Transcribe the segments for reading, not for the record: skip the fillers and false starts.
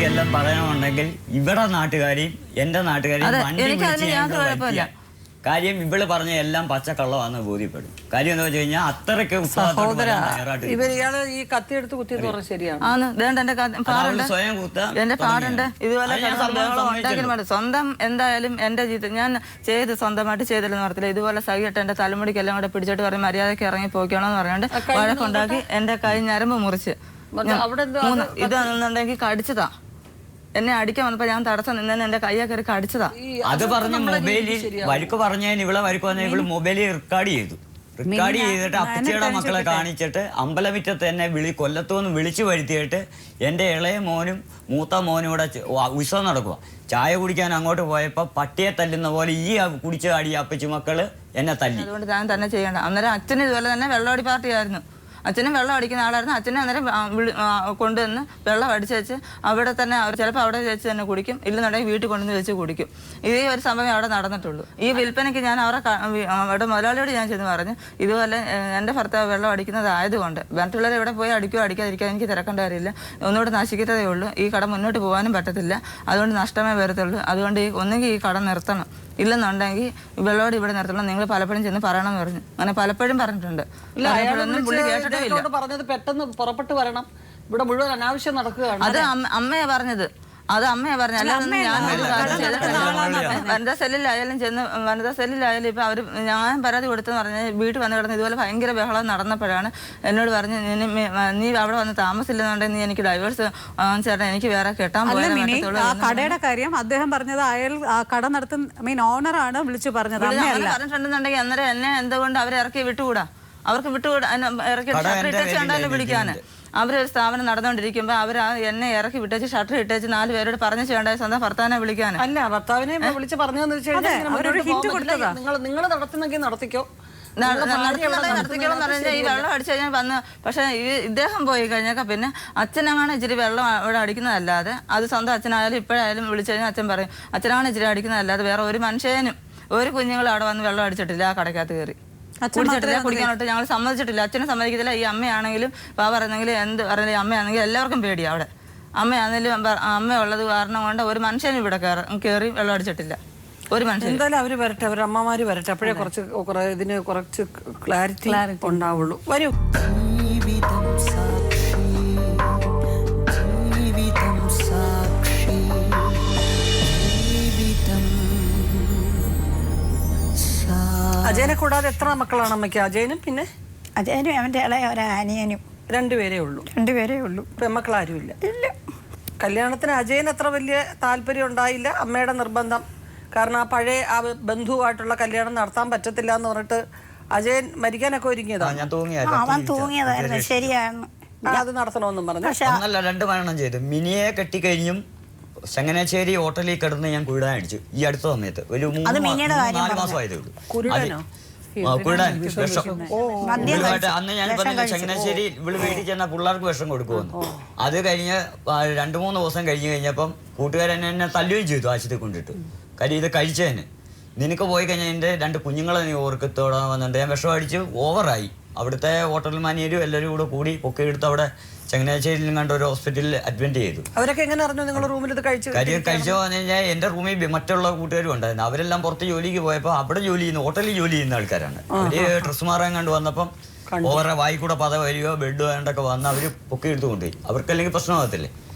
എനിക്കെല്ലാം പറയണമെന്നുണ്ടെങ്കിൽ ഇവിടെ നാട്ടുകാരെയും എന്റെ നാട്ടുകാരെയും വണ്ടി വിളിച്ച് കാര്യം ഇവള് പറഞ്ഞ എല്ലാം പച്ചക്കള്ളമാണെന്ന് ബോധ്യപ്പെടും. കാര്യം എന്താ വെച്ച് കഴിഞ്ഞാൽ അത്രയ്ക്ക് ഇയാള് ഈ കത്തിയെടുത്ത് കുത്തിയെന്ന് പറഞ്ഞാൽ ശരിയാണ്. സ്വയം ഇതുപോലെ സ്വന്തം എന്തായാലും എന്റെ ജീവിതം ഞാൻ ചെയ്ത് സ്വന്തമായിട്ട് ചെയ്തില്ലെന്ന് പറഞ്ഞില്ല. ഇതുപോലെ സഹിയിട്ട് എന്റെ തലമുടിക്ക് എല്ലാം കൂടെ പിടിച്ചിട്ട് പറയും മര്യാദയ്ക്ക് ഇറങ്ങി പോയിക്കണമെന്ന് പറയാണ്ട് വഴക്കുണ്ടാക്കി എന്റെ കൈ ഞരമ്പ് മുറിച്ച് ഇതാണെന്നുണ്ടെങ്കിൽ കടിച്ചതാ. എന്നെ അടിക്കാൻ വന്നപ്പോ ഞാൻ തടസ്സം നിന്നെ എന്റെ കയ്യെ കയറി കടിച്ചതാ. അത് പറഞ്ഞ മൊബൈലിൽ വഴക്ക് പറഞ്ഞതിന് ഇവളെ വഴക്ക് പറഞ്ഞ ഇവള് മൊബൈലിൽ റെക്കോർഡ് ചെയ്തു. റെക്കോർഡ് ചെയ്തിട്ട് അപ്പച്ചിയുടെ മക്കളെ കാണിച്ചിട്ട് അമ്പലമിറ്റത്ത് എന്നെ കൊല്ലത്തുനിന്ന് വിളിച്ചു വരുത്തിയിട്ട് എൻ്റെ ഇളയ മോനും മൂത്ത മോനും കൂടെ ഉത്സവം നടക്കുക. ചായ കുടിക്കാൻ അങ്ങോട്ട് പോയപ്പോൾ പട്ടിയെ തല്ലുന്ന പോലെ ഈ കുടിച്ച അടി അപ്പച്ചി മക്കള് എന്നെ തല്ലി. അതുകൊണ്ട് ഞാൻ തന്നെ ചെയ്യണ്ട. അന്നേരം അച്ഛന് ഇതുപോലെ തന്നെ വെള്ളമടി പാർട്ടിയായിരുന്നു. അച്ഛനും വെള്ളം അടിക്കുന്ന ആളായിരുന്നു. അച്ഛനെ അന്നേരം കൊണ്ടുവന്ന് വെള്ളം അടിച്ച് വെച്ച് അവിടെ തന്നെ ചിലപ്പോൾ അവിടെ വെച്ച് തന്നെ കുടിക്കും, ഇല്ലെന്നുണ്ടെങ്കിൽ വീട്ടിൽ കൊണ്ടുവന്ന് വെച്ച് കുടിക്കും. ഇതേ ഒരു സംഭവം അവിടെ നടന്നിട്ടുള്ളൂ. ഈ വിൽപ്പനയ്ക്ക് ഞാൻ അവിടെ മുതലാളിയോട് ഞാൻ ചെന്ന് പറഞ്ഞു, ഇതുപോലെ എൻ്റെ ഭർത്താവ് വെള്ളം അടിക്കുന്നതായതുകൊണ്ട് മറ്റുള്ളവരെ എവിടെ പോയി അടിക്കുകയോ അടിക്കാതിരിക്കാൻ എനിക്ക് തിരക്കേണ്ട കാര്യമില്ല, ഒന്നുകൂടെ നശിക്കത്തതേ ഉള്ളൂ, ഈ കട മുന്നോട്ട് പോകാനും പറ്റത്തില്ല, അതുകൊണ്ട് നഷ്ടമേ വരത്തുള്ളൂ, അതുകൊണ്ട് ഒന്നെങ്കിൽ ഈ കട നിർത്തണം, ഇല്ലെന്നുണ്ടെങ്കിൽ വെള്ളോട് ഇവിടെ നിർത്തണം, നിങ്ങൾ പലപ്പോഴും ചെന്ന് പറയണമെന്ന് പറഞ്ഞു. അങ്ങനെ പലപ്പോഴും പറഞ്ഞിട്ടുണ്ട്. പറഞ്ഞത് പെട്ടെന്ന് പുറപ്പെട്ടു വരണം, ഇവിടെ മുഴുവൻ അനാവശ്യം നടക്കുകയാണ്. അത് അമ്മയാ പറഞ്ഞത്. അത് അമ്മയാ പറഞ്ഞ. അല്ലാതെ ഞാൻ വനിതാ സെല്ലിലായാലും ചെന്ന് വനിതാ സെല്ലിലായാലും ഇപ്പൊ അവര് ഞാൻ പരാതി കൊടുത്തെന്ന് പറഞ്ഞാൽ വീട്ടിൽ വന്ന് കിടന്ന് ഇതുപോലെ ഭയങ്കര ബഹളം നടന്നപ്പോഴാണ് എന്നോട് പറഞ്ഞ് നീ അവിടെ വന്ന് താമസില്ലെന്നുണ്ടെങ്കിൽ നീ എനിക്ക് ഡൈവേഴ്സ് ചേട്ടാ, എനിക്ക് വേറെ കെട്ടാൻ പോയാൽ കടയുടെ കാര്യം അദ്ദേഹം പറഞ്ഞത് അയാൾ കട നടത്തുന്ന ഓണറാണ് വിളിച്ചു പറഞ്ഞത്. പറഞ്ഞിട്ടുണ്ടെന്നുണ്ടെങ്കിൽ അന്നേരം എന്നെ എന്തുകൊണ്ട് അവരെ ഇറക്കി വിട്ടുകൂടാ? അവർക്ക് വിട്ടുകൂടാ, ഇറക്കി ഷട്ടർ വിളിക്കാന്. അവരൊരു സ്ഥാപനം നടന്നുകൊണ്ടിരിക്കുമ്പോൾ അവർ എന്നെ ഇറക്കി വിട്ടേച്ച് ഷട്ടർ ഇട്ടേച്ച് 4 പേരോട് പറഞ്ഞു ചെയ്യേണ്ട സ്വന്തം ഭർത്താവിനെ വിളിക്കാൻ. അല്ല, ഭർത്താവിനെ വിളിച്ച് പറഞ്ഞതെന്ന് വെച്ച് കഴിഞ്ഞാൽ നിങ്ങൾ നടത്തുന്നെങ്കിൽ നടത്തിക്കോ, നടത്തിക്കോളം പറഞ്ഞാൽ ഈ വെള്ളം അടിച്ചു കഴിഞ്ഞാൽ വന്ന്. പക്ഷെ ഇദ്ദേഹം പോയി കഴിഞ്ഞാൽ പിന്നെ അച്ഛനാണ് ഇച്ചിരി വെള്ളം അവിടെ അടിക്കുന്നതല്ലാതെ, അത് സ്വന്തം അച്ഛനായാലും ഇപ്പോഴായാലും വിളിച്ചു കഴിഞ്ഞാൽ അച്ഛൻ പറയും അച്ഛനാണ് ഇച്ചിരി അടിക്കുന്നതല്ലാതെ വേറെ ഒരു മനുഷ്യനും ഒരു കുഞ്ഞുങ്ങളും അവിടെ വന്ന് വെള്ളം അടിച്ചിട്ടില്ല. ആ കടക്കകത്ത് കയറി കുടിച്ചിട്ടില്ല, കുടിക്കാനോട്ട് ഞങ്ങൾ സമ്മതിച്ചിട്ടില്ല. അച്ഛനെ സമ്മതിക്കത്തില്ല. ഈ അമ്മയാണെങ്കിലും പറയുന്നെങ്കിലും എന്ത് പറയുന്നത്, അമ്മയാണെങ്കിലും എല്ലാവർക്കും പേടിയാണ്. അവിടെ അമ്മയാണെങ്കിലും അമ്മ ഉള്ളത് കാരണം കൊണ്ട് ഒരു മനുഷ്യനും ഇവിടെ കയറി വെള്ളം അടിച്ചിട്ടില്ല, ഒരു മനുഷ്യൻ. എന്തായാലും അവര് വരട്ടെ, അവർ അമ്മമാര് വരട്ടെ, അപ്പോഴേ ഇതിന് കുറച്ച് ക്ലാരിറ്റി ഉണ്ടാവുള്ളൂ. വരൂ. അജയനെ കൂടാതെ എത്ര മക്കളാണ് അമ്മയ്ക്ക്? അജയനും പിന്നെ അജയനും അവൻ്റെ ഇളയ ഒരനിയനും. 2 പേരേ ഉള്ളൂ? 2 പേരേ ഉള്ളൂ. പെമ്മക്കളാരും ഇല്ല? ഇല്ല. കല്യാണത്തിന് അജയന് അത്ര വലിയ താല്പര്യം ഉണ്ടായില്ല, അമ്മയുടെ നിർബന്ധം കാരണം ആ പഴയ ആ ബന്ധുവായിട്ടുള്ള കല്യാണം നടത്താൻ പറ്റത്തില്ല എന്ന് പറഞ്ഞിട്ട് അജയൻ മരിക്കാനൊക്കെ ഒരുങ്ങിയതാണ്. അവൻ തൂങ്ങിയതായിരുന്നു. ശരിയാണ്, അത് നടത്തണമെന്നും പറഞ്ഞു. പക്ഷെ 2 മരണം ചെയ്തു. മിനിയെ കെട്ടിക്കഴിഞ്ഞും ചങ്ങനാശ്ശേരി ഹോട്ടലിൽ കിടന്ന് ഞാൻ കുരുടാൻ അടിച്ചു ഈ അടുത്ത സമയത്ത്. ഒരു 3-4 മാസമായതേ ഉള്ളൂ. അന്ന് ഞാൻ പറഞ്ഞില്ല ചങ്ങനാശ്ശേരി ഇവള് വീട്ടിൽ ചെന്നാൽ പിള്ളേർക്ക് വിഷം കൊടുക്കുമെന്ന്. അത് കഴിഞ്ഞ് 2-3 ദിവസം കഴിഞ്ഞ് കഴിഞ്ഞപ്പം കൂട്ടുകാരൻ എന്നെ തല്ലുകയും ചെയ്തു ആശുപത്രി കൊണ്ടിട്ട്. കാര്യം ഇത് കഴിച്ചതിന്. നിനക്ക് പോയി കഴിഞ്ഞാൽ എൻ്റെ 2 കുഞ്ഞുങ്ങളെ നീ ഓർക്കത്തോടാൻ വന്നിട്ട് ഞാൻ വിഷം അടിച്ച് ഓവറായി. അവിടുത്തെ ഹോട്ടൽ മാനേജരും എല്ലാവരും കൂടി പൊക്കിയെടുത്ത് അവിടെ ചങ്ങനാശ്ശേരിയിലും കണ്ട ഒരു ഹോസ്പിറ്റലിൽ അഡ്മിറ്റ് ചെയ്തു. അവരൊക്കെ എങ്ങനെ അറിഞ്ഞു നിങ്ങൾ റൂമിൽ ഇത് കഴിച്ചു? കഴിച്ചോ പറഞ്ഞു കഴിഞ്ഞാൽ എൻ്റെ റൂമിൽ മറ്റുള്ള കൂട്ടുകാരും ഉണ്ടായിരുന്നു. അവരെല്ലാം പുറത്ത് ജോലിക്ക് പോയപ്പോൾ അവിടെ ജോലി ചെയ്യുന്ന ഹോട്ടലിൽ ജോലി ചെയ്യുന്ന ആൾക്കാരാണ്. അവര് ഡ്രസ്സ് മാറാൻ കണ്ട് വന്നപ്പം ഓവറെ വായിക്കൂടെ പത വരികയോ ബെഡ് വേണ്ടൊക്കെ വന്ന് അവർ പൊക്കിയെടുത്ത് കൊണ്ടുപോയി. അവർക്കല്ലെങ്കിൽ പ്രശ്നമാകത്തില്ലേ?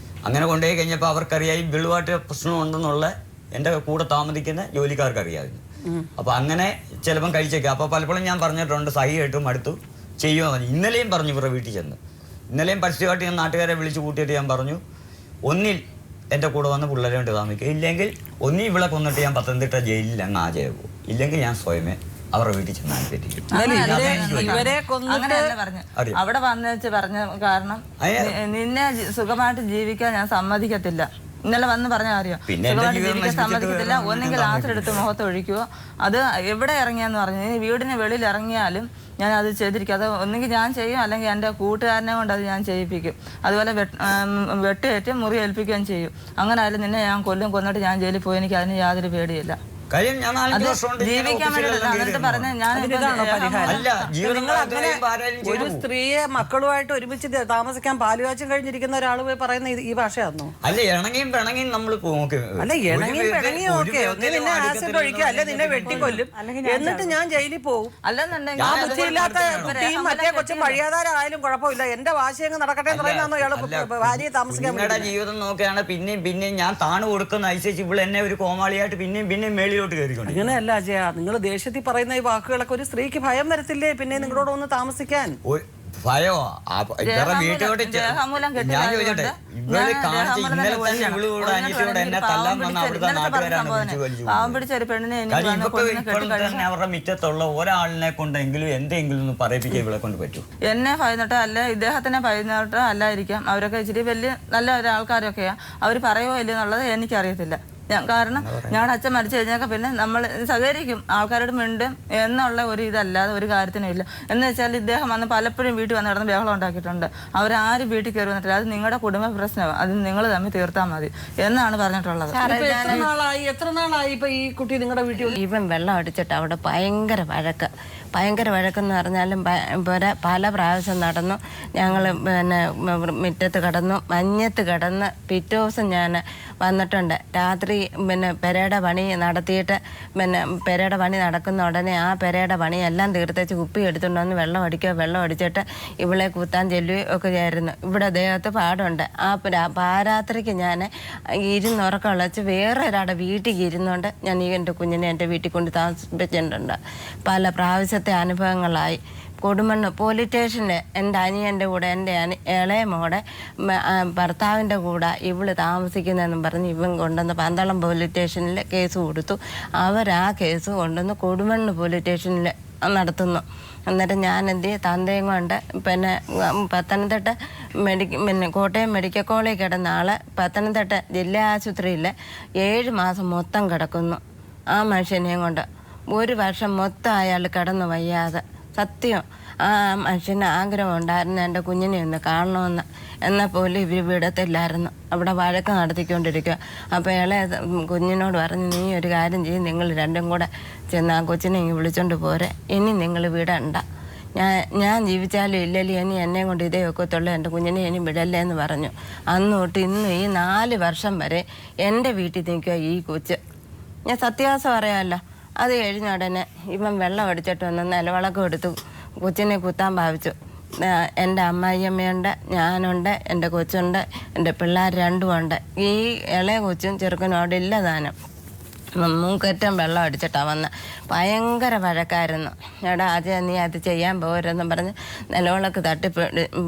അങ്ങനെ കൊണ്ടുപോയി കഴിഞ്ഞപ്പോൾ അവർക്കറിയാം ഈ വെള്ളുവായിട്ട് പ്രശ്നമുണ്ടെന്നുള്ള എൻ്റെ കൂടെ താമസിക്കുന്ന ജോലിക്കാർക്ക് അറിയാമായിരുന്നു. അപ്പൊ അങ്ങനെ ചിലപ്പം കഴിച്ചേക്കാം. അപ്പൊ പലപ്പോഴും ഞാൻ പറഞ്ഞിട്ടുണ്ട് സഹിയായിട്ടും അടുത്തു ചെയ്യുമോ. ഇന്നലെയും പറഞ്ഞു ഇവരുടെ വീട്ടിൽ ചെന്ന്. ഇന്നലെയും പരസ്യമായിട്ട് ഞാൻ നാട്ടുകാരെ വിളിച്ച് കൂട്ടിയിട്ട് ഞാൻ പറഞ്ഞു, ഒന്നിൽ എൻ്റെ കൂടെ വന്ന് പിള്ളേരെ കൊണ്ട് താമസിക്കുക, ഇല്ലെങ്കിൽ ഒന്നിൽ ഇവിടെ കൊന്നിട്ട് ഞാൻ പത്തനംതിട്ട ജയിലിൽ അങ്ങ് ആജയാകുമോ, ഇല്ലെങ്കിൽ ഞാൻ സ്വയമേ അവരുടെ വീട്ടിൽ ചെന്ന് അനുസരിക്കും. അവിടെ വന്നു പറഞ്ഞ കാരണം നിന്നെ സുഖമായിട്ട് ജീവിക്കാൻ ഞാൻ സമ്മതിക്കത്തില്ല. ഇന്നലെ വന്ന് പറഞ്ഞ കാര്യം സുഖമായിട്ട് ജീവിക്കാൻ സമ്മതിക്കത്തില്ല. ഒന്നെങ്കിൽ ആസിഡെടുത്ത് മുഖത്ത് ഒഴിക്കുവോ, അത് എവിടെ ഇറങ്ങിയാന്ന് പറഞ്ഞു. വീടിന് വെളിയിൽ ഇറങ്ങിയാലും ഞാൻ അത് ചെയ്തിരിക്കും. അത് ഒന്നെങ്കിൽ ഞാൻ ചെയ്യും, അല്ലെങ്കിൽ എൻ്റെ കൂട്ടുകാരനെ കൊണ്ട് അത് ഞാൻ ചെയ്യിപ്പിക്കും. അതുപോലെ വെട്ടേറ്റ് മുറി ഏൽപ്പിക്കുകയും ചെയ്യും. അങ്ങനെ ആയാലും നിന്നെ ഞാൻ കൊന്നിട്ട് ഞാൻ ജയിലിൽ പോയി. എനിക്ക് അതിന് യാതൊരു പേടിയില്ല. കാര്യം ഞാൻ 4 വർഷം കൊണ്ട് ജീവിക്കാൻ വേണ്ടിയിട്ടല്ല. എന്നിട്ട് പറഞ്ഞ ഞാൻ അല്ല ജീവിതം ഒരു സ്ത്രീയെ മക്കളുമായിട്ട് ഒരുമിച്ച് താമസിക്കാൻ പാലുകാച്ചും കഴിഞ്ഞിരിക്കുന്ന ഒരാൾ പോയി പറയുന്ന ഈ ഭാഷയാണോ? അല്ല ഇണങ്ങിയും പിണങ്ങിയും നമ്മൾ അല്ല ഇണങ്ങിയും പിണങ്ങിയും ഓക്കെ, നിന്നെ ആസിഡ് ഒഴിക്കുക, അല്ലെ നിന്നെ വെട്ടിക്കൊല്ലും, എന്നിട്ട് ഞാൻ ജയിലിൽ പോകും. അല്ലെന്നുണ്ടെങ്കിൽ ആ ബുദ്ധിയില്ലാത്ത കുട്ടിയും മറ്റേ കൊച്ചും വഴിയാതാരായാലും കുഴപ്പമില്ല, എന്റെ വാശിയങ്ങ് നടക്കട്ടെ എന്ന് പറയുന്നതാണോ ഇയാള് ഭാര്യയെ താമസിക്കാൻ? നിങ്ങളുടെ ജീവിതം നോക്കുകയാണ് പിന്നെയും ഞാൻ താണു കൊടുക്കുന്ന ഐശ്വര്യ ഇവിടെ എന്നെ ഒരു കോമാളിയായിട്ട് പിന്നെയും മേളിലോട്ട് കയറിക്കൊണ്ട്. അങ്ങനെയല്ല അജയ, നിങ്ങൾ ദേഷ്യത്തിൽ പറയുന്ന ഈ വാക്കുകളൊക്കെ ഒരു സ്ത്രീക്ക് ഭയം വരത്തില്ലേ പിന്നെ നിങ്ങളോട് ഒന്ന് താമസിക്കാൻ? ഭയോ ഇവരുടെ വീട്ടിലോട്ട് ഞാൻ ചോദിച്ചോട്ടെ, ഇവള് കാണിച്ച ഇന്നലെ തന്നെ ഇവള് കൂടെ അനിയത്തിയോടെ എന്നെ തല്ലാൻ വന്ന അവിടുത്തെ നാട്ടുകാരാണ് വിളിച്ചു വലിച്ചു. ഇപ്പോൾ തന്നെ അവരുടെ മിറ്റത്തുള്ള ഒരാളിനെ കൊണ്ടെങ്കിലും എന്തെങ്കിലും ഒന്ന് പറയിപ്പിക്കാൻ ഇവളെ കൊണ്ട് പറ്റൂ. എന്നെ ഭയന്നിട്ടോ അല്ല ഇദ്ദേഹത്തിനെ ഭയന്നിട്ടോ അല്ലായിരിക്കാം. അവരൊക്കെ ഇച്ചിരി വലിയ നല്ല ഒരാൾക്കാരൊക്കെയാ. അവർ പറയുമോ ഇല്ല എന്നുള്ളത് എനിക്കറിയത്തില്ല. കാരണം ഞങ്ങളുടെ അച്ഛൻ മരിച്ചു കഴിഞ്ഞാൽ പിന്നെ നമ്മൾ സഹകരിക്കും, ആൾക്കാരോട് മിണ്ടും എന്നുള്ള ഒരു ഇതല്ലാതെ ഒരു കാര്യത്തിനും ഇല്ല. എന്ന് വെച്ചാൽ ഇദ്ദേഹം വന്ന് പലപ്പോഴും വീട്ടിൽ വന്ന് കിടന്ന് ബഹളം ഉണ്ടാക്കിയിട്ടുണ്ട്. അവരാരും വീട്ടിൽ കയറി വന്നിട്ടില്ല. അത് നിങ്ങളുടെ കുടുംബ പ്രശ്നമാണ്, അത് നിങ്ങൾ തമ്മിൽ തീർത്താൽ മതി എന്നാണ് പറഞ്ഞിട്ടുള്ളത്. എത്ര നാളായി ഇപ്പൊ ഈ കുട്ടി നിങ്ങളുടെ വീട്ടിൽ? ഇവൻ വെള്ളം അടിച്ചിട്ട് അവിടെ ഭയങ്കര വഴക്കെന്ന് പറഞ്ഞാലും പല പ്രാവശ്യം നടന്നു. ഞങ്ങൾ പിന്നെ മുറ്റത്ത് കിടന്നു, മഞ്ഞത്ത് കിടന്ന് പിറ്റേ ദിവസം ഞാൻ വന്നിട്ടുണ്ട്. രാത്രി പിന്നെ പെരയുടെ പണി നടത്തിയിട്ട് പിന്നെ പെരയുടെ പണി നടക്കുന്ന ഉടനെ ആ പെരയുടെ പണിയെല്ലാം തീർത്തേച്ച് കുപ്പി എടുത്തുകൊണ്ടുവന്ന് വെള്ളം അടിച്ചിട്ട് ഇവളെ കുത്താൻ ചെല്ലുകയും ഒക്കെ ആയിരുന്നു. ഇവിടെ ദേഹത്ത് പാടുണ്ട്. ആ പാരാത്രിക്ക് ഞാൻ ഇരുന്നുറക്കം ഉളച്ച് വേറെ ഒരാളുടെ വീട്ടിൽ ഇരുന്നുകൊണ്ട് ഞാൻ എൻ്റെ കുഞ്ഞിനെ എൻ്റെ വീട്ടിൽ കൊണ്ട് താമസിപ്പിച്ചിട്ടുണ്ട്. പല പ്രാവശ്യത്തെ അനുഭവങ്ങളായി. കൊടുമണ്ണ് പോലീസ് സ്റ്റേഷനിൽ എൻ്റെ അനിയൻ്റെ കൂടെ എൻ്റെ ഇളയ മോടെ ഭർത്താവിൻ്റെ കൂടെ ഇവള് താമസിക്കുന്നതെന്നും പറഞ്ഞ് ഇവൻ കൊണ്ടുവന്ന് പന്തളം പോലീസ് സ്റ്റേഷനിൽ കേസ് കൊടുത്തു. ആ കേസ് കൊണ്ടുവന്ന് കൊടുമണ്ണ് പോലീസ് സ്റ്റേഷനിൽ നടത്തുന്നു. എന്നിട്ട് ഞാൻ എന്ത് തന്തയും കൊണ്ട് പിന്നെ പത്തനംതിട്ട പിന്നെ കോട്ടയം മെഡിക്കൽ കോളേജിൽ കിടന്ന ആള് പത്തനംതിട്ട ജില്ലാ ആശുപത്രിയിൽ 7 മാസം മൊത്തം കിടക്കുന്നു. ആ മനുഷ്യനെയും കൊണ്ട് 1 വർഷം മൊത്തം അയാൾ കിടന്നു വയ്യാതെ. സത്യം ആ മനുഷ്യന് ആഗ്രഹം ഉണ്ടായിരുന്നു എൻ്റെ കുഞ്ഞിനെ ഒന്ന് കാണണമെന്ന്. എന്നാൽ പോലും ഇവർ വിടത്തില്ലായിരുന്നു. അവിടെ വഴക്ക് നടത്തിക്കൊണ്ടിരിക്കുക. അപ്പോൾ ഇളയ കുഞ്ഞിനോട് പറഞ്ഞു, നീ ഒരു കാര്യം ചെയ്യും, നിങ്ങൾ രണ്ടും കൂടെ ചെന്ന് ആ കൊച്ചിനെ ഇങ്ങ് വിളിച്ചോണ്ട് പോരെ, ഇനി നിങ്ങൾ വിടണ്ട, ഞാൻ ജീവിച്ചാലും ഇല്ലല്ലോ ഇനി എന്നെ കൊണ്ട് ഇതേ ഒക്കത്തുള്ളൂ, എൻ്റെ കുഞ്ഞിനെ ഇനി വിടല്ലേ എന്ന് പറഞ്ഞു. അന്ന് തൊട്ട് ഇന്ന് ഈ 4 വർഷം വരെ എൻ്റെ വീട്ടിൽ നിൽക്കുക ഈ കൊച്ച്. ഞാൻ സത്യാവസ്ഥ പറയാമല്ലോ. അത് കഴിഞ്ഞ ഉടനെ ഇവൻ വെള്ളം അടിച്ചിട്ട് വന്ന് നിലവിളക്കം എടുത്തു കൊച്ചിനെ കുത്താൻ ഭാവിച്ചു. എൻ്റെ അമ്മായിയമ്മയുണ്ട്, ഞാനുണ്ട്, എൻ്റെ കൊച്ചുണ്ട്, എൻ്റെ പിള്ളേർ 2 ഉണ്ട്. ഈ ഇളയ കൊച്ചും ചെറുക്കനും അവിടെ ഇല്ല താനും. മൂക്കറ്റം വെള്ളം അടിച്ചിട്ടാണ് വന്ന് ഭയങ്കര വഴക്കായിരുന്നു. എടാ അജയ നീ അത് ചെയ്യാൻ പോരെന്നും പറഞ്ഞ് നിലവിളക്ക്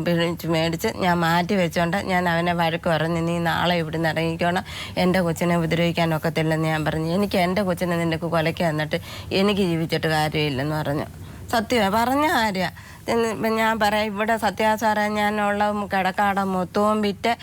പിടിച്ച് മേടിച്ച് ഞാൻ മാറ്റി വെച്ചോണ്ട് ഞാൻ അവനെ വഴക്ക് പറഞ്ഞു, നീ നാളെ ഇവിടുന്ന് ഇറങ്ങിക്കോണം, എൻ്റെ കൊച്ചിനെ ഉപദ്രവിക്കാനൊക്കത്തില്ലെന്ന് ഞാൻ പറഞ്ഞു. എനിക്ക് എൻ്റെ കൊച്ചിനെ നിൻ്റെ കൊലയ്ക്ക് വന്നിട്ട് എനിക്ക് ജീവിച്ചിട്ട് കാര്യമില്ലെന്ന് പറഞ്ഞു. സത്യമാണ് പറഞ്ഞ കാര്യമാണ്. ഞാൻ പറയാം, ഇവിടെ സത്യാസാര ഞാനുള്ള കിടക്കാട മൊത്തവും വിറ്റ്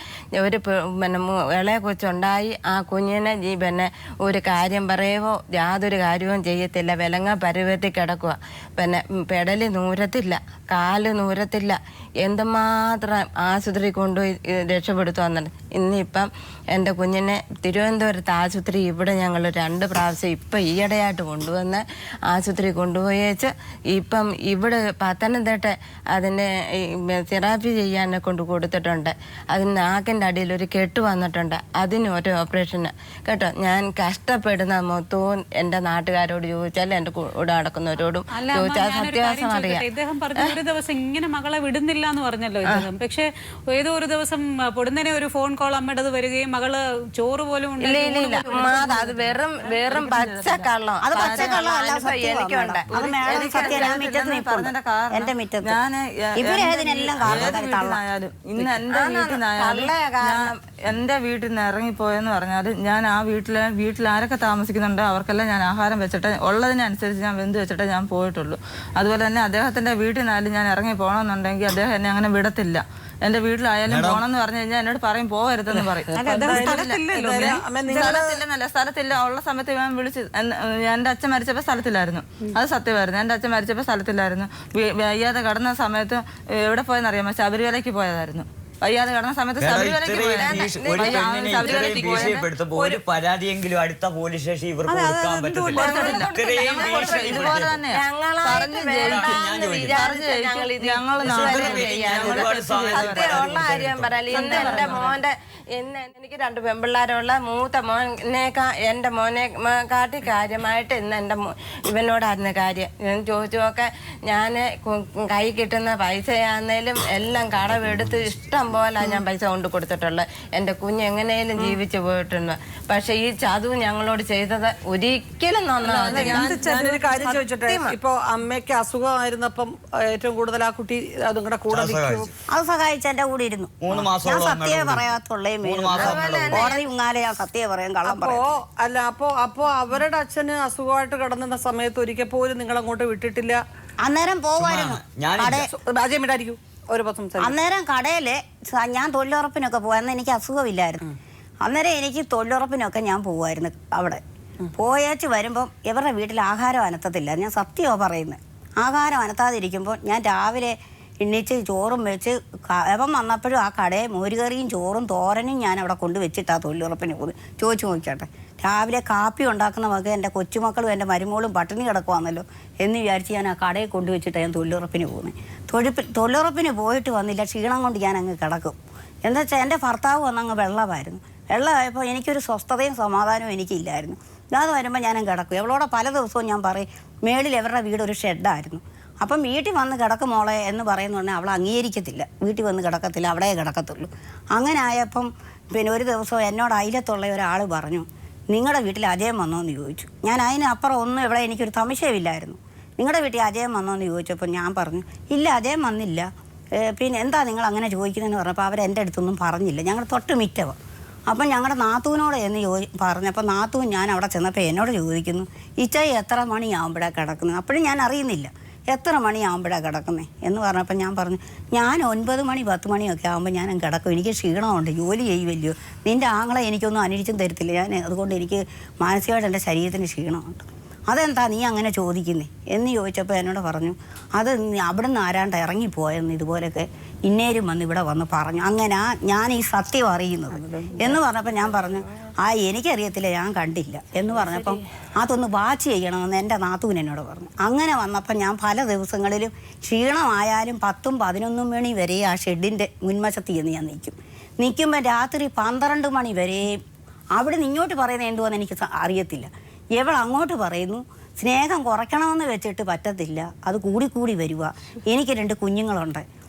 ഒരു പിന്നെ ഇളയ കൊച്ചുണ്ടായി. ആ കുഞ്ഞിനെ പിന്നെ ഒരു കാര്യം പറയുവോ യാതൊരു കാര്യവും ചെയ്യത്തില്ല, വിലങ്ങ പരുവത്തിൽ കിടക്കുക. പിന്നെ പെടലി നൂരത്തില്ല, കാല് നൂരത്തില്ല. എന്തുമാത്രം ആശുപത്രി കൊണ്ടുപോയി രക്ഷപ്പെടുത്തുവന്നുണ്ട്. ഇന്നിപ്പം എൻ്റെ കുഞ്ഞിനെ തിരുവനന്തപുരത്ത് ആശുപത്രി ഇവിടെ ഞങ്ങൾ 2 പ്രാവശ്യം ഇപ്പം ഈയിടെയായിട്ട് കൊണ്ടുവന്ന് ആശുപത്രി കൊണ്ടുപോയേച്ച് ഇപ്പം ഇവിടെ പത്തനംതിട്ട അതിൻ്റെ തെറാപ്പി ചെയ്യാനെ കൊണ്ട് കൊടുത്തിട്ടുണ്ട്. അതിന് നാക്കിൻ്റെ അടിയിൽ ഒരു കെട്ട് വന്നിട്ടുണ്ട്, അതിന് ഒരു ഓപ്പറേഷന് കേട്ടോ. ഞാൻ കഷ്ടപ്പെടുന്ന മൊത്തവും എൻ്റെ നാട്ടുകാരോട് ചോദിച്ചാൽ എൻ്റെ കൂടെ നടക്കുന്നവരോടും ചോദിച്ചാൽ സത്യാവസ്ഥ അറിയാം. ഇദ്ദേഹം പറഞ്ഞു ഒരു ദിവസം ഇങ്ങനെ മകളെ വിടുന്നില്ല എന്ന് പറഞ്ഞല്ലോ ഇദ്ദേഹം. പക്ഷെ ഏതോ ഒരു ദിവസം പൊടുന്നനെ ഒരു ഫോൺ കോൾ അമ്മയുടേത് വരികയും മകള് ചോറ് പോലും ഇല്ല അത് വെറും പച്ചക്കള്ളം. എനിക്കുണ്ട്. ഇന്ന് എന്റെ വീട്ടിൽ നിന്ന് ഇറങ്ങിപ്പോയെന്ന് പറഞ്ഞാൽ ഞാൻ ആ വീട്ടിൽ ആരൊക്കെ താമസിക്കുന്നുണ്ടോ അവർക്കെല്ലാം ഞാൻ ആഹാരം വെച്ചിട്ട് ഉള്ളതിനനുസരിച്ച് ഞാൻ വെന്ത് വെച്ചിട്ടേ ഞാൻ പോയിട്ടുള്ളൂ. അതുപോലെ തന്നെ അദ്ദേഹത്തിന്റെ വീട്ടിൽ നിന്നാലും ഞാൻ ഇറങ്ങി പോകണമെന്നുണ്ടെങ്കിൽ അദ്ദേഹം എന്നെ അങ്ങനെ വിടത്തില്ല. എന്റെ വീട്ടിലായാലും പോണെന്ന് പറഞ്ഞു കഴിഞ്ഞാൽ എന്നോട് പറയും പോകരുതെന്ന് പറയും. സ്ഥലത്തില്ല. ഉള്ള സമയത്ത് ഞാൻ വിളിച്ച് എന്റെ അച്ഛൻ മരിച്ചപ്പോൾ സ്ഥലത്തില്ലായിരുന്നു. അത് സത്യമായിരുന്നു. എന്റെ അച്ഛൻ മരിച്ചപ്പോൾ സ്ഥലത്തില്ലായിരുന്നു. വയ്യാതെ കടന്ന സമയത്ത് എവിടെ പോയെന്നറിയാമോ? ശബരിമലയ്ക്ക് പോയതായിരുന്നു. വയ്യാതെ കിടന്ന സമയത്ത് ശബരിമലയ്ക്ക് ഒരു പെണ്ണിനെ ഇത്രയും ഭീഷണിപ്പെടുത്തപ്പോ ഒരു പരാതിയെങ്കിലും അടുത്ത പോലീസ് സ്റ്റേഷൻ ഇവർക്ക് കൊടുക്കാൻ പറ്റത്തില്ല. ഇത്രയും ഇതുപോലെ തന്നെ പറഞ്ഞു സത്യമുള്ള കാര്യം പറയാം. ഇന്ന് എന്റെ മോന്റെ എനിക്ക് 2 പെൺപിള്ളേരുള്ള മൂത്ത മോനേക്കാ എൻ്റെ മോനെ കാട്ടി കാര്യമായിട്ട് ഇന്ന് എൻ്റെ ഇവനോടായിരുന്നു കാര്യം. ഞാൻ ചോദിച്ചൊക്കെ ഞാൻ കൈ കിട്ടുന്ന പൈസയാന്നേലും എല്ലാം കടമെടുത്ത് ഇഷ്ടം പോലെ ഞാൻ പൈസ കൊണ്ട് കൊടുത്തിട്ടുള്ളത്. എൻ്റെ കുഞ്ഞ് എങ്ങനെയും ജീവിച്ചു പോയിട്ടുണ്ട്. പക്ഷെ ഈ ചതുവ് ഞങ്ങളോട് ചെയ്തത് ഒരിക്കലും ഒരു കാര്യം ചോദിച്ചിട്ടെ, ഇപ്പൊ അമ്മയ്ക്ക് അസുഖമായിരുന്നപ്പം ഏറ്റവും കൂടുതൽ ആ കുട്ടി നിങ്ങളുടെ കൂടെ അത് സഹായിച്ച് എന്റെ കൂടെ ഇരുന്നു. 3 മാസം ഞാൻ സത്യമേ പറയാത്തുള്ളേ. കോടതി ഉങ്ങാലെ ഞാൻ സത്യം പറയാൻ കള്ളം അല്ല അപ്പോ അവരുടെ അച്ഛന് അസുഖമായിട്ട് കിടന്ന സമയത്ത് ഒരിക്കൽ പോലും നിങ്ങൾ അങ്ങോട്ട് വിട്ടിട്ടില്ല. അന്നേരം പോവായിരുന്നു. അജയമിടായിരിക്കും ഒരു അന്നേരം കടയില് ഞാൻ തൊഴിലുറപ്പിനൊക്കെ പോവാന്ന്. എനിക്ക് അസുഖമില്ലായിരുന്നു. അന്നേരം എനിക്ക് തൊഴിലുറപ്പിനൊക്കെ ഞാൻ പോവായിരുന്നു. അവിടെ പോയേച്ച് വരുമ്പം ഇവരുടെ വീട്ടിൽ ആഹാരം അനത്തത്തില്ല. ഞാൻ സത്യമാണ് പറയുന്നത്. ആഹാരം അനത്താതിരിക്കുമ്പോൾ ഞാൻ രാവിലെ എണ്ണീച്ച് ചോറും വെച്ച് എവൻ വന്നപ്പോഴും ആ കടയിൽ മോരുകറിയും ചോറും തോരനും ഞാൻ അവിടെ കൊണ്ട് വെച്ചിട്ടാണ് തൊഴിലുറപ്പിന് പോകുന്നത്. ചോദിച്ചു നോക്കിയാട്ടെ, രാവിലെ കാപ്പി ഉണ്ടാക്കുന്ന വക എൻ്റെ കൊച്ചുമക്കളും എൻ്റെ മരുമോളും പട്ടിണി കിടക്കുവാന്നല്ലോ എന്ന് വിചാരിച്ച് ഞാൻ ആ കടയിൽ കൊണ്ടുവച്ചിട്ടാണ് ഞാൻ തൊഴിലുറപ്പിന് പോകുന്നത്. തൊഴിലുറപ്പിന് പോയിട്ട് വന്നില്ല, ക്ഷീണം കൊണ്ട് ഞാൻ അങ്ങ് കിടക്കും. എന്താ വെച്ചാൽ എൻ്റെ ഭർത്താവ് വന്നങ്ങ് വെള്ളമായിരുന്നു. വെള്ളമായപ്പോൾ എനിക്കൊരു സ്വസ്ഥതയും സമാധാനവും എനിക്കില്ലായിരുന്നു. അത് വരുമ്പോൾ ഞാനും കിടക്കും. എവളോടെ പല ദിവസവും ഞാൻ പറയും, മേളിൽ എവരുടെ വീട് ഒരു ഷെഡായിരുന്നു. അപ്പം വീട്ടിൽ വന്ന് കിടക്കും മോളെ എന്ന് പറയുന്ന പറഞ്ഞാൽ അവൾ അംഗീകരിക്കത്തില്ല. വീട്ടിൽ വന്ന് കിടക്കത്തില്ല, അവിടെ കിടക്കത്തുള്ളൂ. അങ്ങനെ ആയപ്പം പിന്നെ ഒരു ദിവസം എന്നോട് അയലത്തുള്ള ഒരാൾ പറഞ്ഞു, നിങ്ങളുടെ വീട്ടിൽ അജയം വന്നോ എന്ന് ചോദിച്ചു. ഞാൻ അതിനപ്പുറം ഒന്നും ഇവിടെ എനിക്കൊരു സംശയമില്ലായിരുന്നു. നിങ്ങളുടെ വീട്ടിൽ അജയം വന്നോ എന്ന് ചോദിച്ചപ്പോൾ ഞാൻ പറഞ്ഞു, ഇല്ല അജയം വന്നില്ല. പിന്നെ എന്താ നിങ്ങൾ അങ്ങനെ ചോദിക്കുന്നതെന്ന് പറഞ്ഞപ്പോൾ അവരെൻ്റെ അടുത്തൊന്നും പറഞ്ഞില്ല. ഞങ്ങൾ തൊട്ട് മിറ്റവ. അപ്പം ഞങ്ങളുടെ നാത്തൂനോട് എന്ന് പറഞ്ഞപ്പോൾ നാത്തൂൻ ഞാൻ അവിടെ ചെന്നപ്പോൾ എന്നോട് ചോദിക്കുന്നു, ഇച്ചായി എത്ര മണിയാകുമ്പോഴാണ് കിടക്കുന്നത്? അപ്പോഴും ഞാൻ അറിയുന്നില്ല എത്ര മണിയാകുമ്പോഴാണ് കിടക്കുന്നത് എന്ന് പറഞ്ഞപ്പോൾ ഞാൻ പറഞ്ഞു, ഞാൻ 9 മണി 10 മണിയൊക്കെ ആകുമ്പോൾ ഞാൻ കിടക്കും. എനിക്ക് ക്ഷീണമുണ്ട്, ജോലി ചെയ്യുമല്ലോ. നിൻ്റെ ആങ്ങളെ എനിക്കൊന്നും അന്വേഷിച്ചും തരത്തില്ല. അതുകൊണ്ട് എനിക്ക് മാനസികമായിട്ട് എൻ്റെ ശരീരത്തിന് ക്ഷീണമുണ്ട്. അതെന്താ നീ അങ്ങനെ ചോദിക്കുന്നേ എന്ന് ചോദിച്ചപ്പോൾ എന്നോട് പറഞ്ഞു, അത് അവിടെ നിന്ന് ആരാണ്ട് ഇറങ്ങിപ്പോയെന്ന് ഇതുപോലെയൊക്കെ ഇന്നേരും വന്ന് ഇവിടെ വന്ന് പറഞ്ഞു. അങ്ങനെ ഞാൻ ഈ സത്യം അറിയുന്നത് എന്ന് പറഞ്ഞപ്പോൾ ഞാൻ പറഞ്ഞു, എനിക്കറിയത്തില്ല, ഞാൻ കണ്ടില്ല എന്ന് പറഞ്ഞപ്പം അതൊന്ന് വാച്ച് ചെയ്യണമെന്ന് എൻ്റെ നാത്തൂൻ എന്നോട് പറഞ്ഞു. അങ്ങനെ വന്നപ്പോൾ ഞാൻ പല ദിവസങ്ങളിലും ക്ഷീണമായാലും 10 11 മണി വരെ ആ ഷെഡിൻ്റെ മുൻവശത്ത് ചെന്ന് ഞാൻ നിൽക്കുമ്പോൾ രാത്രി 12 മണി വരെയും അവിടെ നിന്ന് ഇങ്ങോട്ട് പറയുന്നത് എന്തുവാന്ന് എനിക്ക് അറിയത്തില്ല. എവൾ അങ്ങോട്ട് പറയുന്നു, സ്നേഹം കുറയ്ക്കണമെന്ന് വെച്ചിട്ട് പറ്റത്തില്ല, അത് കൂടി വരുക. എനിക്ക് 2 കുഞ്ഞുങ്ങളുണ്ട്,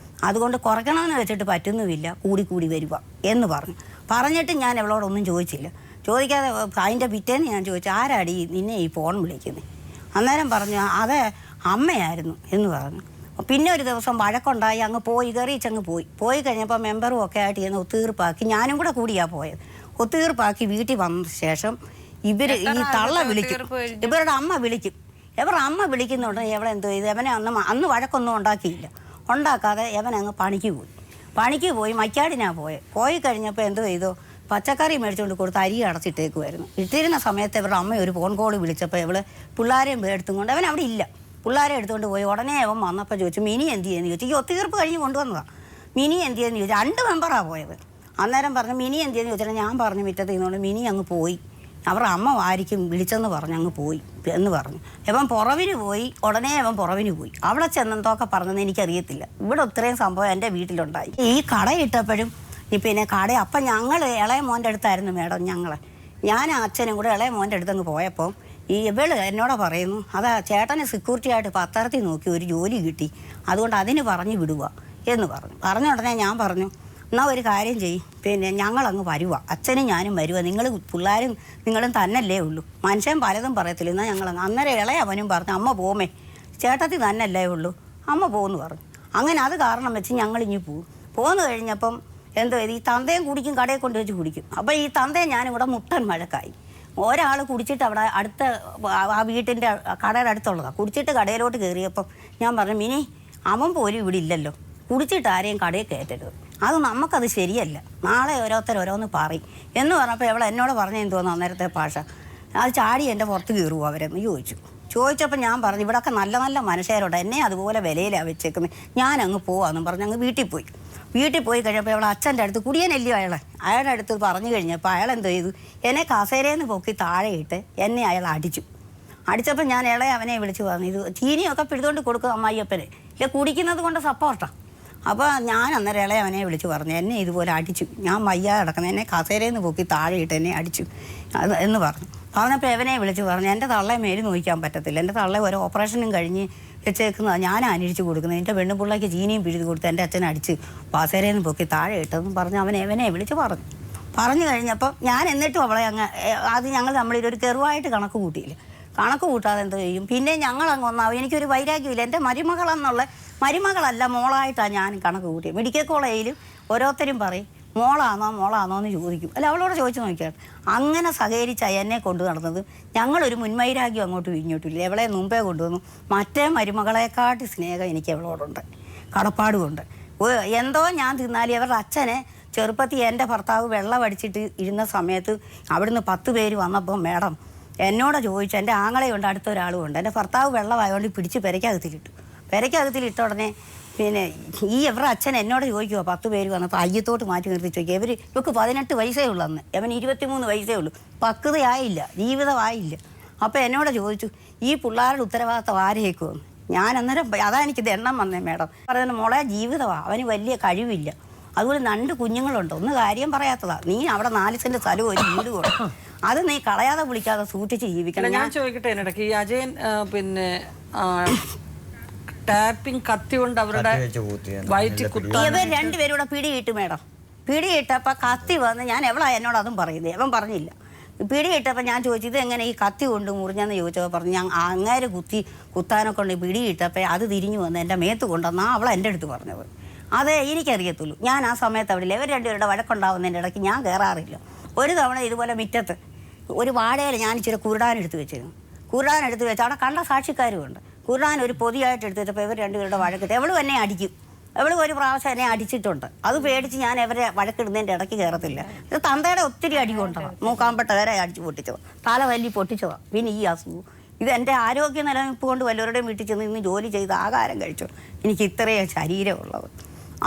അതുകൊണ്ട് കുറയ്ക്കണമെന്ന് വെച്ചിട്ട് പറ്റുന്നുമില്ല, കൂടി വരിക എന്ന് പറഞ്ഞിട്ട് ഞാൻ അവളോടൊന്നും ചോദിച്ചില്ല. ചോദിക്കാതെ അതിൻ്റെ പിറ്റേന്ന് ഞാൻ ചോദിച്ചു, ആരാടി നിന്നെ ഈ ഫോൺ വിളിക്കുന്നത്? അന്നേരം പറഞ്ഞു, അത് അമ്മയായിരുന്നു എന്ന് പറഞ്ഞു. പിന്നെ ഒരു ദിവസം വഴക്കുണ്ടായി അങ്ങ് പോയി, കയറിച്ചങ്ങ് പോയി കഴിഞ്ഞപ്പോൾ മെമ്പറും ഒക്കെ ആയിട്ട് ചെന്ന് ഒത്തുതീർപ്പാക്കി. ഞാനും കൂടെ കൂടിയാണ് പോയത്. ഒത്തുതീർപ്പാക്കി വീട്ടിൽ വന്ന ശേഷം ഇവർ ഈ തള്ള വിളിക്കും, ഇവരുടെ അമ്മ വിളിക്കും. ഇവരുടെ അമ്മ വിളിക്കുന്നുണ്ട്. എവളെന്തോ ചെയ്ത് എവനെ അന്ന് വഴക്കൊന്നും ഉണ്ടാക്കാതെ എവൻ അങ്ങ് പണിക്ക് പോയി മയ്ക്കാടിനാ പോയി കഴിഞ്ഞപ്പോൾ എന്തോ ചെയ്തോ, പച്ചക്കറി മേടിച്ചുകൊണ്ട് കൊടുത്ത് അരി അടച്ചിട്ടേക്കുമായിരുന്നു. ഇട്ടിരുന്ന സമയത്ത് ഇവരുടെ അമ്മ ഒരു ഫോൺ കോൾ വിളിച്ചപ്പോൾ ഇവള് പിള്ളേരെയും എടുത്തും കൊണ്ട് അവൻ അവിടെ ഇല്ല. പിള്ളേരെ എടുത്തുകൊണ്ട് പോയി. ഉടനെ അവൻ വന്നപ്പോൾ ചോദിച്ചു, മിനി എന്ത് ചെയ്യുന്നു ചോദിച്ചു. ഈ ഒത്തുതീർപ്പ് കഴിഞ്ഞ് കൊണ്ടുവന്നതാണ്. മിനി എന്ത് ചെയ്യുന്നു ചോദിച്ചു. 2 മെമ്പറാണ് പോയത്. അന്നേരം പറഞ്ഞു, മിനി എന്ത് ചെയ്യുന്നു ചോദിച്ചാൽ ഞാൻ പറഞ്ഞു മുറ്റത്ത് നിന്നുകൊണ്ട് മിനി അങ്ങ് പോയി, അവരുടെ അമ്മ ആയിരിക്കും വിളിച്ചെന്ന് പറഞ്ഞ് അങ്ങ് പോയി എന്ന് പറഞ്ഞു. അവൻ പുറവിന് പോയി. ഉടനെ അവൻ പുറവിന് പോയി. അവിടെ ചെന്നെന്തൊക്കെ പറഞ്ഞതെന്ന് എനിക്കറിയത്തില്ല. ഇവിടെ ഇത്രയും സംഭവം എൻ്റെ വീട്ടിലുണ്ടായി. ഈ കടയിട്ടപ്പോഴും പിന്നെ അപ്പം ഞങ്ങൾ ഇളയ മോൻ്റെ അടുത്തായിരുന്നു മേഡം. ഞാൻ അച്ഛനും കൂടെ ഇളയ മോൻ്റെ അടുത്തങ്ങ് പോയപ്പോൾ ഇവള് എന്നോട് പറയുന്നു, അതാ ചേട്ടന് സെക്യൂരിറ്റി ആയിട്ട് പത്രത്തിൽ നോക്കി ഒരു ജോലി കിട്ടി, അതുകൊണ്ട് അതിന് പറഞ്ഞു വിടുക എന്ന് പറഞ്ഞ ഉടനെ ഞാൻ പറഞ്ഞു, എന്നാൽ ഒരു കാര്യം ചെയ്യും, പിന്നെ ഞങ്ങളങ്ങ് വരുക, അച്ഛനും ഞാനും വരുക, പിള്ളേരും നിങ്ങളും തന്നല്ലേ ഉള്ളൂ, മനുഷ്യൻ പലതും പറയത്തില്ല, എന്നാൽ ഞങ്ങളങ്ങ്. അന്നേരം ഇളയ അവനും പറഞ്ഞു, അമ്മ പോമേ, ചേട്ടത്തി തന്നല്ലേ ഉള്ളൂ, അമ്മ പോകുമെന്ന് പറഞ്ഞു. അങ്ങനെ അത് കാരണം വെച്ച് ഞങ്ങളിങ്ങി പോന്നു കഴിഞ്ഞപ്പം എന്തോ ഈ തന്തയും കുടിക്കും, കടയിൽ കൊണ്ടുവച്ച് കുടിക്കും. അപ്പോൾ ഈ തന്തയും ഞാനും കൂടെ മുട്ടൻ മഴക്കായി. ഒരാൾ കുടിച്ചിട്ട് അവിടെ അടുത്ത ആ വീട്ടിൻ്റെ കടയുടെ അടുത്തുള്ളതാണ്. കുടിച്ചിട്ട് കടയിലോട്ട് കയറിയപ്പം ഞാൻ പറഞ്ഞു, മിനി അവൻ പോലും ഇവിടെ ഇല്ലല്ലോ, കുടിച്ചിട്ട് ആരെയും കടയിൽ കയറ്റരുത്, അത് നമുക്കത് ശരിയല്ല, നാളെ ഓരോന്ന് പറയും എന്ന് പറഞ്ഞപ്പോൾ അവൾ എന്നോട് പറഞ്ഞു എന്തോന്നു അന്നേരത്തെ ഭാഷ, അത് ചാടി എൻ്റെ പുറത്ത് കയറുമോ അവരെന്ന് ചോദിച്ചപ്പോൾ ഞാൻ പറഞ്ഞു, ഇവിടെയൊക്കെ നല്ല മനുഷ്യരോട് എന്നെ അതുപോലെ വിലയിലാണ് വെച്ചേക്കുന്നത്, ഞാനങ്ങ് പോവാന്നും പറഞ്ഞ് അങ്ങ് വീട്ടിൽ പോയി. വീട്ടിൽ പോയി കഴിഞ്ഞപ്പോൾ അവളെ അച്ഛൻ്റെ അടുത്ത് കുടിയനല്ലയോ അയാളുടെ അടുത്ത് പറഞ്ഞു കഴിഞ്ഞപ്പോൾ അയാൾ എന്തോ ചെയ്തു, എന്നെ കസേരയിൽ നിന്ന് പൊക്കി താഴെ ഇട്ട് എന്നെ അയാൾ അടിച്ചു. അടിച്ചപ്പോൾ ഞാൻ അവനെ വിളിച്ച് പറഞ്ഞു, ഇത് ചീനിയൊക്കെ പിടിച്ചുകൊണ്ട് കൊടുക്കും അമ്മായിയപ്പനെ, ഇല്ല കുടിക്കുന്നത് കൊണ്ട് സപ്പോർട്ടാണ്. അപ്പോൾ ഞാൻ അന്നേരം അവനെ വിളിച്ച് പറഞ്ഞു, എന്നെ ഇതുപോലെ അടിച്ചു, ഞാൻ വയ്യാതെ കിടക്കുന്നത്, എന്നെ കസേരയിൽ നിന്ന് പൊക്കി താഴെ ഇട്ട് എന്നെ അടിച്ചു എന്ന് പറഞ്ഞു. പറഞ്ഞപ്പോൾ അവനെ വിളിച്ച് പറഞ്ഞു, എൻ്റെ തള്ളയെ മേലിൽ നോക്കാൻ പറ്റത്തില്ല, എൻ്റെ തള്ള ഒരു ഓപ്പറേഷനും കഴിഞ്ഞ് വെച്ചേക്കുന്നതാണ്, ഞാൻ അന്വേഷിച്ച് കൊടുക്കുന്നത്, എൻ്റെ പെണ്ണുപിള്ളയ്ക്ക് ചീനിയും പിഴുതി കൊടുത്ത് എൻ്റെ അച്ഛനെ അടിച്ച് കസേരയിൽ നിന്ന് പൊക്കി താഴെ ഇട്ടെന്ന് പറഞ്ഞ് അവനെ വിളിച്ച് പറഞ്ഞു കഴിഞ്ഞപ്പോൾ ഞാൻ എന്നിട്ടും അവളെ അത് ഞങ്ങൾ തമ്മിലൊരു കെറുവായിട്ട് കണക്ക് കൂട്ടിയില്ല. കണക്ക് കൂട്ടാതെ എന്തോ ചെയ്യും. പിന്നെ ഞങ്ങളങ്ങ് ഒന്നാവും. എനിക്കൊരു വൈരാഗ്യമില്ല. എൻ്റെ മരുമകളല്ല മോളായിട്ടാണ് ഞാൻ കണക്ക് കൂട്ടിയത്. മെഡിക്കൽ കോളേജിലും ഓരോരുത്തരും പറയും മോളാണോ എന്ന് ചോദിക്കും. അല്ല അവളോട് ചോദിച്ചു നോക്കിയാൽ അങ്ങനെ സഹകരിച്ചാണ് എന്നെ കൊണ്ടു നടന്നത്. ഞങ്ങളൊരു മുൻവൈരാഗ്യം അങ്ങോട്ടും ഇങ്ങോട്ടുമില്ല. എവളെ മുമ്പേ കൊണ്ടുവന്നു. മറ്റേ മരുമകളെക്കാട്ടി സ്നേഹം എനിക്ക് അവളോടുണ്ട്, കടപ്പാടുമുണ്ട്. എന്തോ ഞാൻ തിന്നാലും അവരുടെ അച്ഛനെ ചെറുപ്പത്തിൽ എൻ്റെ ഭർത്താവ് വെള്ളം അടിച്ചിട്ട് ഇരുന്ന സമയത്ത് അവിടുന്ന് 10 പേര് വന്നപ്പോൾ മേഡം എന്നോട് ചോദിച്ചു, എൻ്റെ ആങ്ങളെയുണ്ട്, അടുത്തൊരാളും ഉണ്ട്, എൻ്റെ ഭർത്താവ് വെള്ളമായതുകൊണ്ട് പിടിച്ച് പെരയ്ക്കകത്തിലിട്ട ഉടനെ പിന്നെ ഇവരുടെ അച്ഛൻ എന്നോട് ചോദിക്കുമോ 10 പേര് വന്നപ്പോൾ അയ്യത്തോട്ട് മാറ്റി നിർത്തി ചോദിക്കുക, ഇവർക്ക് 18 വയസ്സേ ഉള്ളൂ, അന്ന് അവൻ 23 വയസ്സേ ഉള്ളൂ, പക്വതയായില്ല, ജീവിതമായില്ല. അപ്പോൾ എന്നോട് ചോദിച്ചു, ഈ പിള്ളേരുടെ ഉത്തരവാദിത്തം ആരേക്കുമെന്ന്. ഞാൻ അന്നേരം അതാ എനിക്കിത് എണ്ണം വന്നേ മേഡം. പറയുന്നത് മോളെ ജീവിതമാണ്, അവന് വലിയ കഴിവില്ല, അതുപോലെ 2 കുഞ്ഞുങ്ങളുണ്ട്, ഒന്ന് കാര്യം പറയാത്തതാ, നീ അവിടെ 4 സെന്റ് സ്ഥലവും ഒരു വീട് കൊടുക്കും, അത് നീ കളയാതെ വിളിക്കാതെ സൂക്ഷിച്ച് ജീവിക്കണം. ഞാൻ ചോദിക്കട്ടെ ഇടയ്ക്ക്, ഈ അജയൻ പിന്നെ ടാപ്പിംഗ് കത്തി കൊണ്ട് അവരുടെ വയറ്റിൽ കുത്താൻ ഇവർ 2 പേരും കൂടെ പിടിയിട്ടു മേഡം. പിടിയിട്ടപ്പോൾ കത്തി വന്ന് ഞാൻ എവളാ എന്നോട് അതും പറയുന്നത്, അവൻ പറഞ്ഞില്ല. പിടിയിട്ടപ്പോൾ ഞാൻ ചോദിച്ചു, ഇത് എങ്ങനെ ഈ കത്തി കൊണ്ട് മുറിഞ്ഞെന്ന് ചോദിച്ചപ്പോൾ പറഞ്ഞു, ഞാൻ അങ്ങേര് കുത്താനൊക്കെ ഉണ്ട് പിടിയിട്ടപ്പോൾ അത് തിരിഞ്ഞു വന്ന് എൻ്റെ മേത്ത് കൊണ്ടുവന്നാൽ അവൾ എൻ്റെ അടുത്ത് പറഞ്ഞത്. അതേ എനിക്കറിയത്തുള്ളൂ. ഞാൻ ആ സമയത്ത് അവിടെ ഇല്ല. ഇവർ 2 പേരുടെ വഴക്കുണ്ടാവുന്നതിൻ്റെ ഇടയ്ക്ക് ഞാൻ കയറാറില്ല. ഒരു തവണ ഇതുപോലെ മുറ്റത്ത് ഒരു വാഴയിൽ ഞാൻ ഇച്ചിരി കുരുടാനെടുത്ത് വെച്ചിരുന്നു. കുരുടാനെടുത്ത് വെച്ച് അവിടെ കണ്ട സാക്ഷിക്കാരുമുണ്ട്. കുരുടാൻ ഒരു പൊതിയായിട്ട് എടുത്ത് വെച്ചപ്പോൾ ഇവർ 2 പേരുടെ വഴക്കിട്ട് എവളും എന്നെ അടിക്കും. എവളും ഒരു പ്രാവശ്യം എന്നെ അടിച്ചിട്ടുണ്ട്. അത് പേടിച്ച് ഞാൻ ഇവരെ വഴക്കിടുന്നതിൻ്റെ ഇടയ്ക്ക് കയറത്തില്ല. ഇത് തന്തയുടെ ഒത്തിരി അടി കൊണ്ടതാണ്, മൂക്കാമ്പട്ട വരെ അടിച്ച് പൊട്ടിച്ചതാണ്, തല വല്ലി പൊട്ടിച്ചതാണ്. പിന്നെ ഈ അസുഖം ഇത് എൻ്റെ ആരോഗ്യ നിലനിൽപ്പ് കൊണ്ട് വല്ലവരുടെയും വീട്ടിൽ ചെന്ന് ഇന്ന് ജോലി ചെയ്ത് ആഹാരം കഴിച്ചു എനിക്ക് ഇത്രയും ശരീരമുള്ളത്.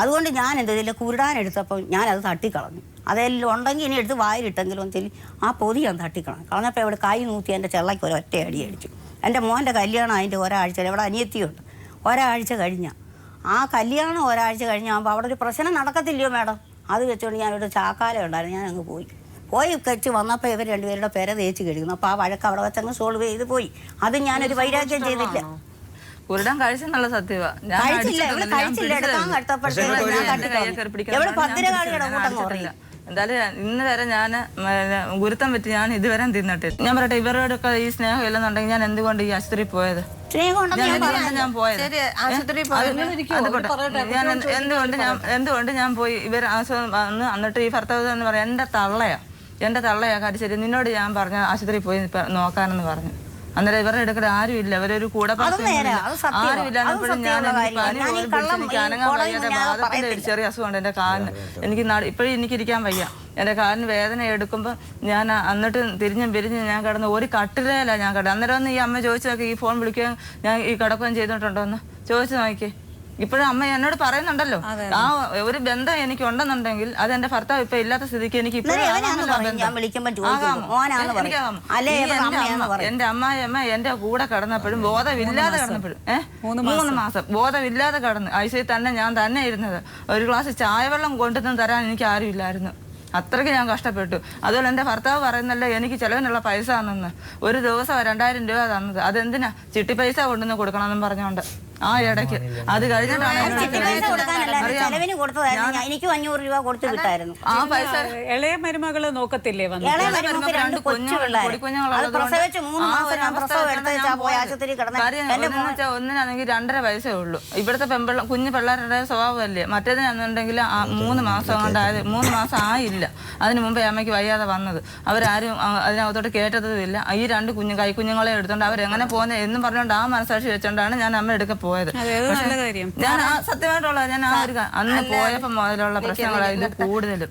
അതുകൊണ്ട് ഞാൻ എന്തെങ്കിലും കുരുടാനെടുത്തപ്പോൾ ഞാനത് തട്ടിക്കളഞ്ഞു. അതെല്ലാം ഉണ്ടെങ്കിൽ ഇനി എടുത്ത് വായിലിട്ടെങ്കിലും ചെല്ലി ആ പൊതി ഞാൻ തട്ടിക്കളഞ്ഞു. കളഞ്ഞപ്പോൾ ഇവിടെ കൈ നൂത്തി എൻ്റെ ചെള്ളയ്ക്ക് ഒരൊറ്റ അടി അടിച്ചു. എൻ്റെ മോൻ്റെ കല്യാണം അതിൻ്റെ ഒരാഴ്ച, ഇവിടെ അനിയത്തിയുണ്ട്, ഒരാഴ്ച കഴിഞ്ഞാൽ ആ കല്യാണം ഒരാഴ്ച കഴിഞ്ഞാകുമ്പോൾ അവിടെ ഒരു പ്രശ്നം നടക്കത്തില്ലയോ മേഡം. അത് വെച്ചുകൊണ്ട് ഞാനൊരു ചാക്കാല ഉണ്ടായിരുന്നു, ഞാൻ അങ്ങ് പോയി കഴിച്ച് വന്നപ്പോൾ ഇവർ 2 പേരുടെ പെര തേച്ച് കഴിക്കുന്നു. അപ്പോൾ ആ വഴക്ക് അവിടെ വെച്ചങ്ങ് സോൾവ് ചെയ്ത് പോയി. അത് ഞാനൊരു വൈരാഗ്യം ചെയ്തില്ല. കുരുടാൻ കഴിച്ചെന്നുള്ള സത്യമാണ്. എന്തായാലും ഇന്ന് വരെ ഞാൻ ഗുരുത്തം പറ്റി ഞാൻ ഇതുവരെ തിന്നിട്ടില്ല. ഞാൻ പറയട്ടെ, ഇവരോടൊക്കെ ഈ സ്നേഹം ഇല്ലെന്നുണ്ടെങ്കിൽ ഞാൻ എന്തുകൊണ്ട് ഈ ആശുപത്രി പോയത്? ഞാൻ പോയത് എന്തുകൊണ്ട് ഞാൻ പോയി ഇവർ വന്ന് എന്നിട്ട് ഈ ഭർത്താവ് എന്ന് പറയാം എൻ്റെ തള്ളയാ കടിച്ചിട്ട് നിന്നോട് ഞാൻ പറഞ്ഞു ആശുപത്രി പോയി നോക്കാനെന്ന് പറഞ്ഞു. അന്നേരം ഇവരുടെ എടുക്കൽ ആരുമില്ല, അവരൊരു കൂടെ ആരുമില്ല. ബാധത്തിന്റെ ഒരു ചെറിയ അസുഖമുണ്ട് എൻ്റെ കാലിന്. എനിക്ക് ഇപ്പോഴും എനിക്കിരിക്കാൻ വയ്യ. എൻ്റെ കാലിന് വേദന എടുക്കുമ്പോൾ ഞാൻ എന്നിട്ട് തിരിഞ്ഞും പിരിഞ്ഞും ഞാൻ കിടന്ന് ഒരു കട്ടിലല്ല ഞാൻ കിടന്നു. അന്നേരം ഒന്ന് ഈ അമ്മ ചോദിച്ചു നോക്കി, ഈ ഫോൺ വിളിക്കുകയും ഞാൻ ഈ കിടക്കുകയും ചെയ്തിട്ടുണ്ടോ എന്ന് ചോദിച്ചു നോക്കി. ഇപ്പോഴും അമ്മ എന്നോട് പറയുന്നുണ്ടല്ലോ, ആ ഒരു ബന്ധം എനിക്ക് ഉണ്ടെന്നുണ്ടെങ്കിൽ അത് എന്റെ ഭർത്താവ് ഇപ്പൊ ഇല്ലാത്ത സ്ഥിതിക്ക് എനിക്ക് എന്റെ അമ്മായിയമ്മ എന്റെ കൂടെ കിടന്നപ്പോഴും ബോധമില്ലാതെ കിടന്നപ്പോഴും 3 മാസം ബോധമില്ലാതെ കിടന്ന് ഐസിയിൽ തന്നെ ഞാൻ തന്നെ ഇരുന്നത്. ഒരു ഗ്ലാസ് ചായവെള്ളം കൊണ്ടുവന്ന് തരാൻ എനിക്ക് ആരും ഇല്ലായിരുന്നു. അത്രയ്ക്ക് ഞാൻ കഷ്ടപ്പെട്ടു. അതുപോലെ എൻ്റെ ഭർത്താവ് പറയുന്നല്ലോ എനിക്ക് ചിലവിനുള്ള പൈസ തന്നെന്ന്. ഒരു ദിവസം 2000 രൂപ തന്നത്. അതെന്തിനാ? ചിട്ടി പൈസ കൊണ്ടുവന്ന് കൊടുക്കണമെന്നും പറഞ്ഞുകൊണ്ട് ആ ഇടയ്ക്ക് അത് കഴിഞ്ഞിട്ടാണ് ആ പൈസ ഇളയ മരുമകള് നോക്കത്തില്ലേ? ഒന്നിനാണെങ്കിൽ 2.5 വയസ്സേ ഉള്ളൂ. ഇവിടുത്തെ കുഞ്ഞു പിള്ളേരുടെ സ്വഭാവമല്ലേ. മറ്റേതിനാണെന്നുണ്ടെങ്കിൽ 3 മാസം കൊണ്ടായത്. 3 മാസം ആയില്ല. അതിന് മുമ്പേ അമ്മയ്ക്ക് വയ്യാതെ വന്നത്. അവരാരും അതിനകത്തോട്ട് കേട്ടതുമില്ല. ഈ 2 കൈക്കുഞ്ഞുങ്ങളെ എടുത്തോണ്ട് അവരെങ്ങനെ പോകുന്നത് എന്നും പറഞ്ഞുകൊണ്ട് ആ മനസ്സാക്ഷി വെച്ചോണ്ടാണ് ഞാൻ അമ്മ എടുക്ക പോയത്. ഞാൻ സത്യമായിട്ടുള്ള ഞാൻ ആ ഒരു അന്ന് പോയപ്പോ മുതലുള്ള പ്രശ്നങ്ങളായിരുന്നു കൂടുതലും.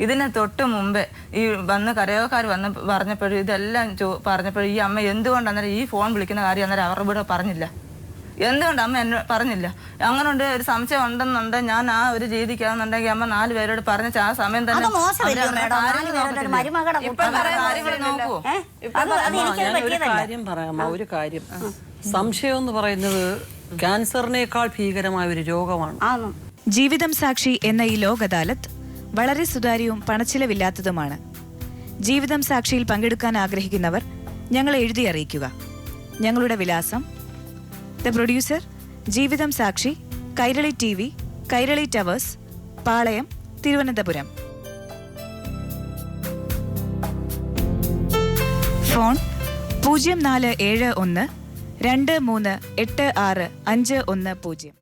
ഇതിന് തൊട്ട് മുമ്പേ ഈ വന്ന് കരയോക്കാർ വന്ന് പറഞ്ഞപ്പോഴും ഇതെല്ലാം പറഞ്ഞപ്പോഴും ഈ അമ്മ എന്തുകൊണ്ട് അന്നേരം ഈ ഫോൺ വിളിക്കുന്ന കാര്യം അന്നേരം അവരുടെ കൂടെ പറഞ്ഞില്ല? എന്തുകൊണ്ട് അമ്മ എന്നെ പറഞ്ഞില്ല? അങ്ങനെ ഉണ്ട് ഒരു സംശയം ഉണ്ടെന്നുണ്ടെങ്കിൽ ഞാൻ ആ ഒരു രീതിക്കാണെന്നുണ്ടെങ്കിൽ അമ്മ 4 പേരോട് പറഞ്ഞ ആ സമയം തന്നെ അത് മോശമല്ലേ മേഡം? 4 പേരുടെ ഒരു മരുമകളുടെ കുറ്റം കാര്യങ്ങൾ നോക്കൂ. അത് എനിക്കത് ഒരു പറ്റിയതല്ല. കാര്യം പറയാമോ? ഒരു കാര്യം, സംശയം എന്ന് പറയുന്നത് ക്യാൻസറിനേക്കാൾ ഭീകരമായ ഒരു രോഗമാണ്. ആന്നു. ജീവിതം സാക്ഷി എന്ന ഈ ലോക് അദാലത്ത് വളരെ സുതാര്യവും പണച്ചിലവില്ലാത്തതുമാണ്. ജീവിതം സാക്ഷിയിൽ പങ്കെടുക്കാൻ ആഗ്രഹിക്കുന്നവർ ഞങ്ങളെ എഴുതി അറിയിക്കുക. ഞങ്ങളുടെ വിലാസം: ദ പ്രൊഡ്യൂസർ, ജീവിതം സാക്ഷി, കൈരളി TV, കൈരളി ടവേഴ്സ്, പാളയം, തിരുവനന്തപുരം. ഫോൺ 0471 2386 510.